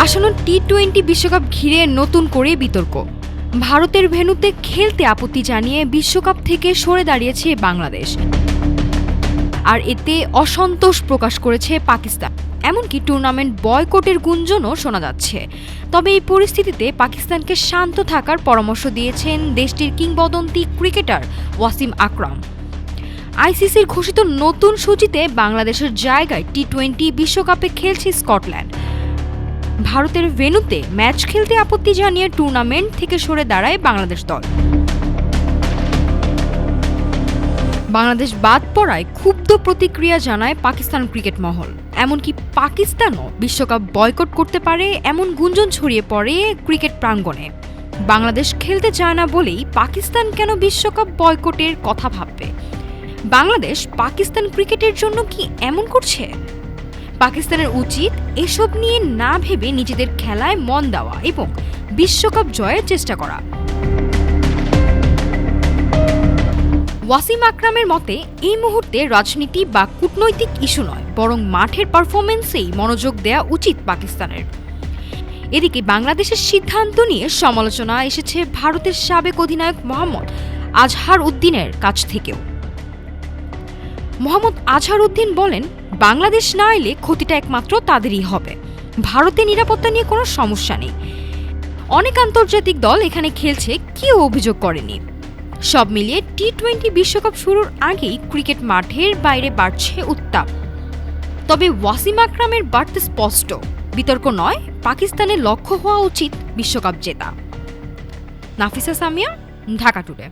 আসন্ন টি-20 বিশ্বকাপ ঘিরে নতুন করে বিতর্ক। ভারতের ভেন্যুতে খেলতে আপত্তি জানিয়ে বিশ্বকাপ থেকে সরে দাঁড়িয়েছে বাংলাদেশ, আর এতে অসন্তোষ প্রকাশ করেছে পাকিস্তান। এমনকি টুর্নামেন্ট বয়কটের গুঞ্জনও শোনা যাচ্ছে। তবে এই পরিস্থিতিতে পাকিস্তানকে শান্ত থাকার পরামর্শ দিয়েছেন দেশটির কিংবদন্তি ক্রিকেটার ওয়াসিম আকরাম। আইসিসির ঘোষিত নতুন সূচিতে বাংলাদেশের জায়গায় টি-20 বিশ্বকাপে খেলছে স্কটল্যান্ড। ভারতের ভেন্যুতে ম্যাচ খেলতে আপত্তি জানিয়ে টুর্নামেন্ট থেকে সরে দাঁড়ায় বাংলাদেশ দল। বাংলাদেশ বাদ পড়ায় ক্ষুব্ধ প্রতিক্রিয়া জানায় পাকিস্তান ক্রিকেট মহল। এমনকি পাকিস্তানও বিশ্বকাপ বয়কট করতে পারে এমন গুঞ্জন ছড়িয়ে পড়ে ক্রিকেট প্রাঙ্গণে। বাংলাদেশ খেলতে চায় না বলেই পাকিস্তান কেন বিশ্বকাপ বয়কটের কথা ভাববে? বাংলাদেশ পাকিস্তান ক্রিকেটের জন্য কি এমন করছে? পাকিস্তানের উচিত এসব নিয়ে না ভেবে নিজেদের খেলায় মন দেওয়া এবং বিশ্বকাপ জয়ের চেষ্টা করা। ওয়াসিম আকরামের মতে এই মুহূর্তে রাজনীতি বা কূটনৈতিক ইস্যু নয়, বরং মাঠের পারফরমেন্সেই মনোযোগ দেওয়া উচিত পাকিস্তানের। এদিকে বাংলাদেশের সিদ্ধান্ত নিয়ে সমালোচনা এসেছে ভারতের সাবেক অধিনায়ক মোহাম্মদ আজহার উদ্দিনের কাছ থেকেও। মোহাম্মদ আজহার উদ্দিন বলেন, বাংলাদেশ না এলে ক্ষতিটা একমাত্র তাদেরই হবে। ভারতের নিরাপত্তা নিয়ে কোনো সমস্যা নেই। অনেক আন্তর্জাতিক দল এখানে খেলছে, কেউ অভিযোগ করেনি। সব মিলিয়ে টি-20 বিশ্বকাপ শুরুর আগেই ক্রিকেট মাঠের বাইরে বাড়ছে উত্তাপ। তবে ওয়াসিম আকরামের বার্তা স্পষ্ট, বিতর্ক নয়, পাকিস্তানের লক্ষ্য হওয়া উচিত বিশ্বকাপ জেতা। নাফিসা সামিয়া, ঢাকা টুডে।